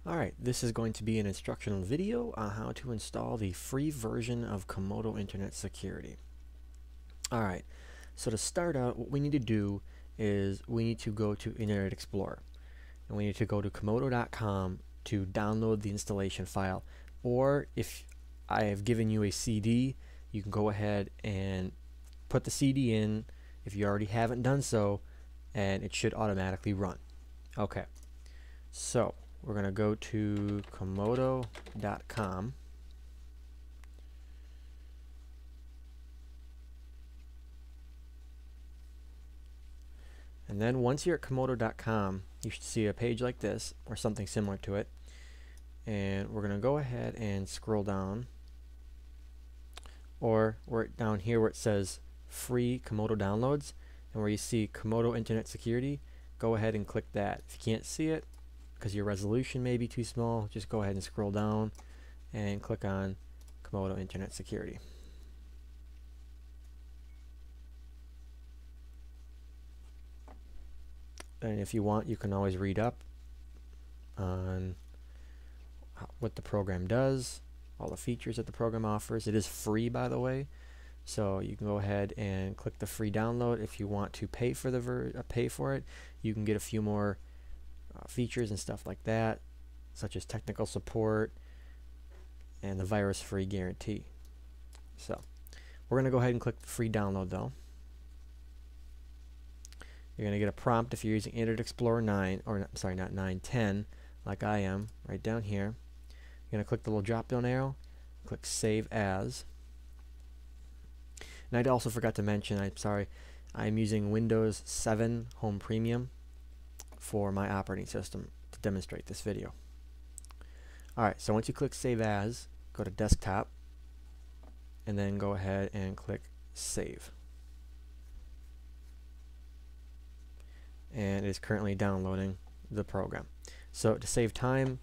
Alright, this is going to be an instructional video on how to install the free version of COMODO Internet Security. Alright, so to start out, what we need to do is we need to go to Internet Explorer. And we need to go to COMODO.com to download the installation file. Or if I have given you a CD, you can go ahead and put the CD in if you already haven't done so, and it should automatically run. Okay, so we're going to go to COMODO.com. And then once you're at COMODO.com, you should see a page like this or something similar to it. And we're going to go ahead and scroll down. Or we're down here where it says free COMODO downloads, and where you see COMODO Internet Security, go ahead and click that. If you can't see it because your resolution may be too small, just go ahead and scroll down and click on COMODO Internet Security. And if you want, you can always read up on what the program does, all the features that the program offers. It is free, by the way, so you can go ahead and click the free download. If you want to pay for it, you can get a few more features and stuff like that, such as technical support and the virus-free guarantee. So we're going to go ahead and click the free download though. You're going to get a prompt if you're using Internet Explorer 9, or sorry, not 9, 10, like I am, right down here. You're going to click the little drop down arrow, click Save As. And I also forgot to mention, I'm sorry, I'm using Windows 7 Home Premium for my operating system to demonstrate this video. Alright, so once you click Save As, go to Desktop, and then go ahead and click Save. And it is currently downloading the program. So to save time,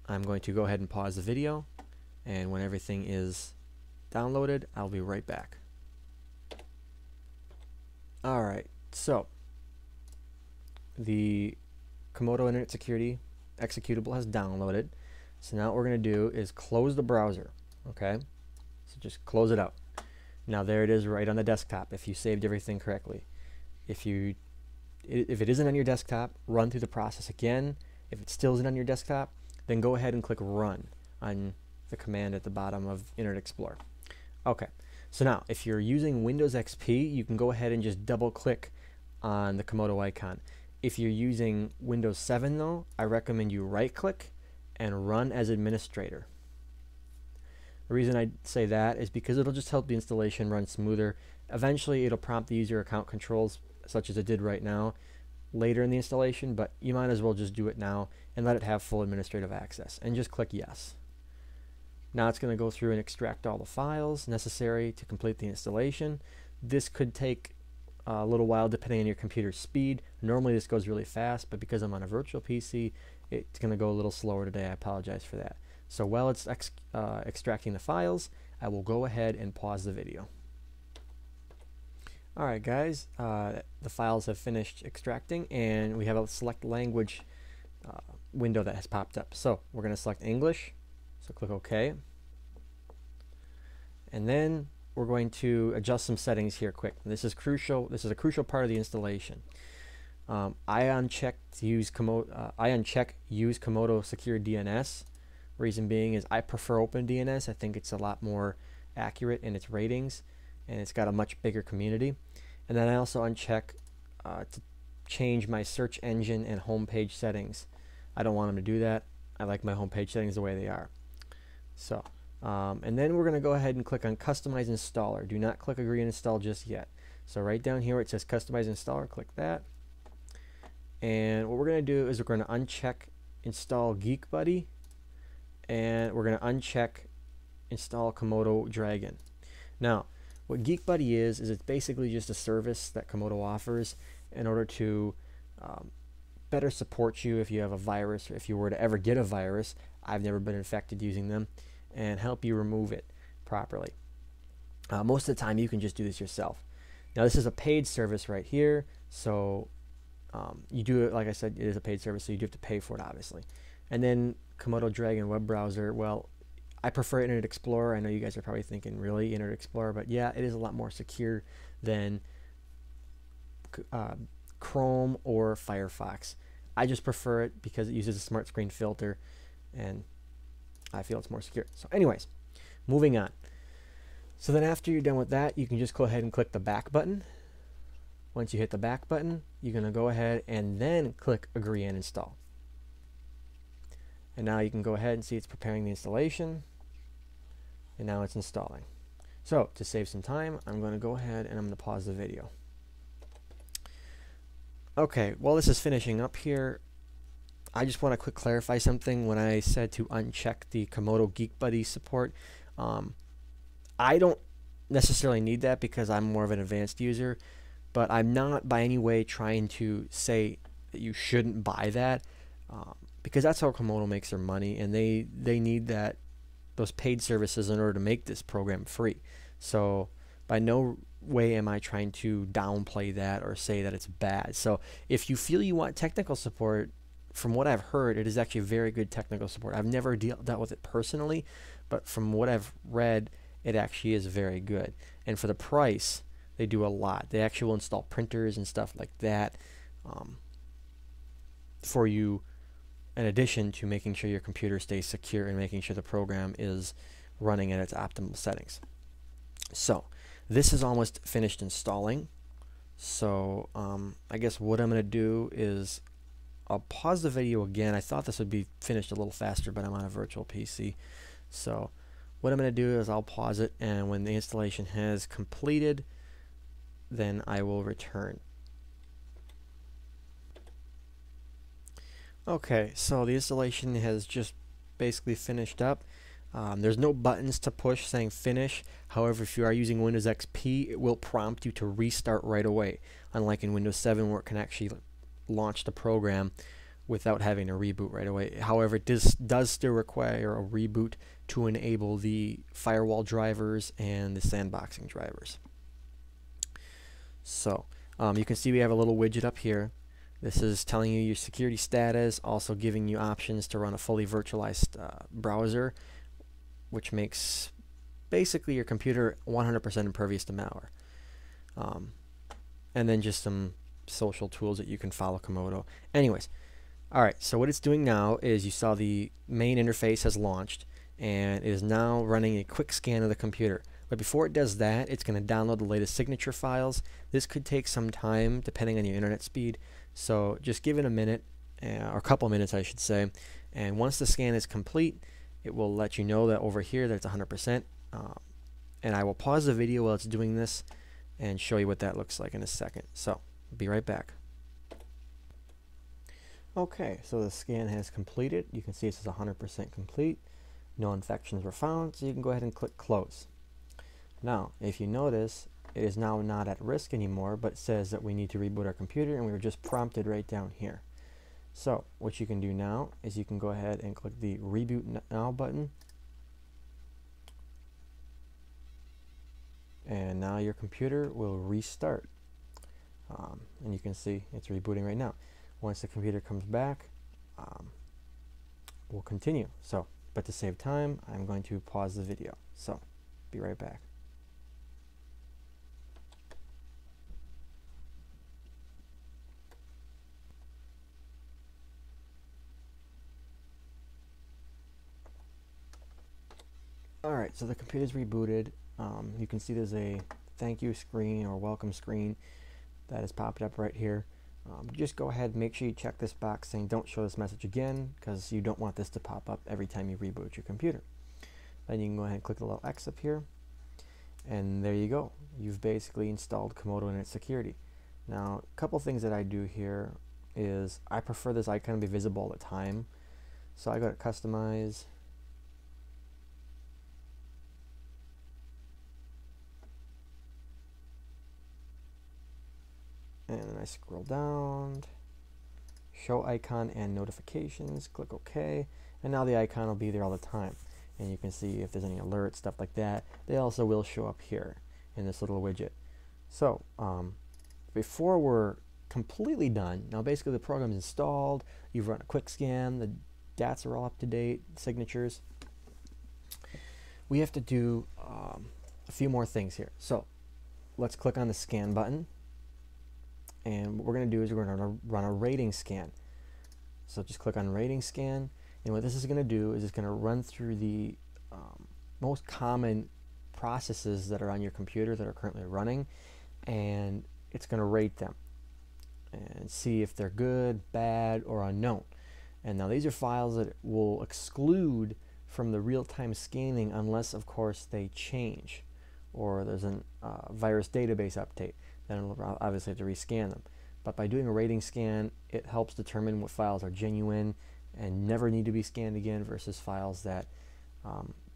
I'm going to go ahead and pause the video, and when everything is downloaded, I'll be right back. Alright, so the COMODO Internet Security executable has downloaded. So now what we're going to do is close the browser. Okay, so just close it out. Now there it is right on the desktop if you saved everything correctly. If it isn't on your desktop, run through the process again. If it still isn't on your desktop, then go ahead and click Run on the command at the bottom of Internet Explorer. Okay, so now if you're using Windows XP, you can go ahead and just double click on the COMODO icon. If you're using Windows 7 though, I recommend you right click and Run as Administrator. The reason I say that is because it'll just help the installation run smoother. Eventually it'll prompt the user account controls, such as it did right now, later in the installation, but you might as well just do it now and let it have full administrative access, and just click Yes. Now it's going to go through and extract all the files necessary to complete the installation. This could take a little while depending on your computer's speed. Normally this goes really fast, but because I'm on a virtual PC, it's going to go a little slower today. I apologize for that. So while it's extracting the files, I will go ahead and pause the video. Alright guys, the files have finished extracting, and we have a select language window that has popped up. So we're going to select English, so click OK. And then we're going to adjust some settings here quick. This is crucial. This is a crucial part of the installation. I uncheck Use COMODO Secure DNS. Reason being is I prefer OpenDNS. I think it's a lot more accurate in its ratings, and it's got a much bigger community. And then I also uncheck to change my search engine and homepage settings. I don't want them to do that. I like my homepage settings the way they are. So, and then we're going to go ahead and click on Customize Installer. Do not click Agree and Install just yet. So right down here where it says Customize Installer, click that. And what we're going to do is we're going to uncheck Install Geek Buddy, and we're going to uncheck Install Comodo Dragon. Now, what Geek Buddy is it's basically just a service that COMODO offers in order to better support you if you have a virus, or if you were to ever get a virus. I've never been infected using them, and help you remove it properly. Most of the time you can just do this yourself. Now this is a paid service right here, so you do it, like I said, it is a paid service, so you do have to pay for it obviously. And then Komodo Dragon web browser, well, I prefer Internet Explorer. I know you guys are probably thinking, really, Internet Explorer? But yeah, it is a lot more secure than Chrome or Firefox. I just prefer it because it uses a smart screen filter, and I feel it's more secure. So anyways, moving on. So then after you're done with that, you can just go ahead and click the back button. Once you hit the back button, you're going to go ahead and then click Agree and Install. And now you can go ahead and see it's preparing the installation. And now it's installing. So to save some time, I'm going to go ahead and I'm going to pause the video. Okay, while this is finishing up here, I just want to quick clarify something. When I said to uncheck the Komodo Geek Buddy support, I don't necessarily need that because I'm more of an advanced user, but I'm not by any way trying to say that you shouldn't buy that, because that's how Komodo makes their money, and they need those paid services in order to make this program free. So by no way am I trying to downplay that or say that it's bad. So if you feel you want technical support, from what I've heard, it is actually very good technical support. I've never dealt with it personally, but from what I've read, it actually is very good. And for the price, they do a lot. They actually will install printers and stuff like that for you, in addition to making sure your computer stays secure and making sure the program is running at its optimal settings. So this is almost finished installing. So I guess what I'm going to do is I'll pause the video again. I thought this would be finished a little faster, but I'm on a virtual PC. So what I'm going to do is I'll pause it, and when the installation has completed, then I will return. Okay, so the installation has just basically finished up. There's no buttons to push saying finish. However, if you are using Windows XP, it will prompt you to restart right away, unlike in Windows 7 where it can actually launch the program without having to reboot right away. However, it does still require a reboot to enable the firewall drivers and the sandboxing drivers. So you can see we have a little widget up here. This is telling you your security status, also giving you options to run a fully virtualized browser, which makes basically your computer 100% impervious to malware. And then just some social tools that you can follow Komodo. Anyways, alright, so what it's doing now is you saw the main interface has launched, and it is now running a quick scan of the computer. But before it does that, it's going to download the latest signature files. This could take some time depending on your internet speed, so just give it a minute, or a couple minutes I should say, and once the scan is complete, it will let you know that over here that it's 100%, and I will pause the video while it's doing this and show you what that looks like in a second. So be right back. Okay, so the scan has completed. You can see it says 100% complete. No infections were found, so you can go ahead and click close. Now, if you notice, it is now not at risk anymore, but says that we need to reboot our computer, and we were just prompted right down here. So what you can do now is you can go ahead and click the Reboot Now button, and now your computer will restart. And you can see it's rebooting right now. Once the computer comes back, we'll continue. So, but to save time, I'm going to pause the video. So, be right back. Alright, so the computer's rebooted. You can see there's a thank you screen or welcome screen that has popped up right here. Just go ahead and make sure you check this box saying don't show this message again, because you don't want this to pop up every time you reboot your computer. Then you can go ahead and click the little X up here, and there you go. You've basically installed Komodo Internet Security. Now, a couple things that I do here is I prefer this icon to be visible all the time. So I go to Customize, and then I scroll down, show icon and notifications, click OK, and now the icon will be there all the time. And you can see if there's any alerts, stuff like that. They also will show up here in this little widget. So before we're completely done, now basically the program is installed, you've run a quick scan, the stats are all up to date, signatures. We have to do a few more things here. So let's click on the scan button, and what we're going to do is we're going to run a rating scan. So just click on rating scan, and what this is going to do is it's going to run through the most common processes that are on your computer that are currently running, and it's going to rate them and see if they're good, bad, or unknown. And now these are files that will exclude from the real-time scanning unless, of course, they change or there's a virus database update. Then it'll obviously have to rescan them. But by doing a rating scan, it helps determine what files are genuine and never need to be scanned again versus files that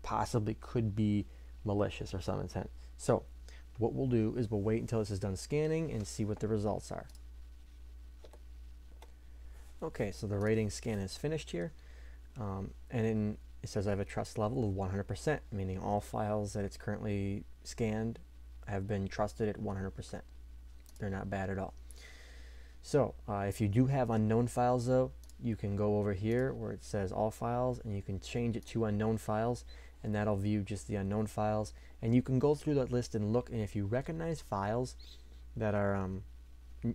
possibly could be malicious or some intent. So what we'll do is we'll wait until this is done scanning and see what the results are. Okay, so the rating scan is finished here, and it says I have a trust level of 100%, meaning all files that it's currently scanned have been trusted at 100%. They're not bad at all. So if you do have unknown files though, you can go over here where it says all files, and you can change it to unknown files, and that'll view just the unknown files. And you can go through that list and look, and if you recognize files that are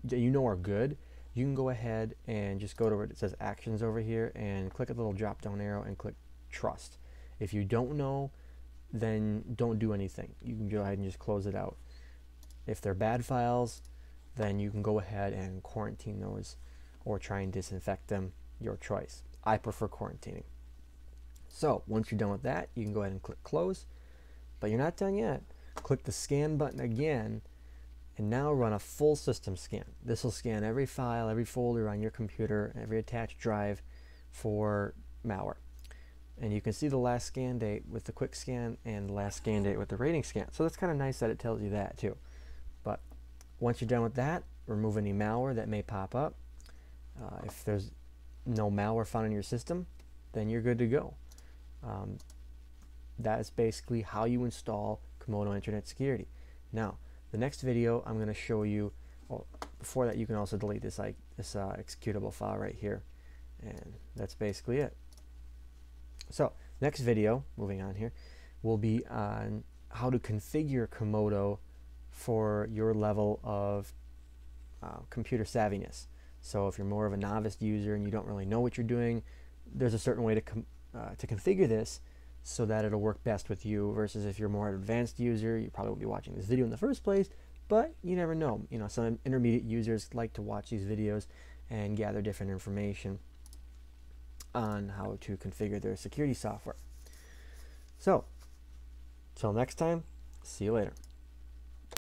that you know are good, you can go ahead and just go to where it says actions over here and click a little drop down arrow and click trust. If you don't know, then don't do anything. You can go ahead and just close it out. If they're bad files, then you can go ahead and quarantine those or try and disinfect them, your choice. I prefer quarantining. So once you're done with that, you can go ahead and click close, but you're not done yet. Click the scan button again, and now run a full system scan. This will scan every file, every folder on your computer, every attached drive for malware. And you can see the last scan date with the quick scan and the last scan date with the rating scan. So that's kind of nice that it tells you that too. But once you're done with that, remove any malware that may pop up. If there's no malware found in your system, then you're good to go. That is basically how you install COMODO Internet Security. Now, the next video I'm going to show you, well, before that you can also delete this executable file right here, and that's basically it. So next video, moving on here, will be on how to configure COMODO for your level of computer savviness. So if you're more of a novice user and you don't really know what you're doing, there's a certain way to configure this so that it'll work best with you, versus if you're more an advanced user, you probably won't be watching this video in the first place, but you never know. You know, some intermediate users like to watch these videos and gather different information on how to configure their security software. So, till next time, see you later.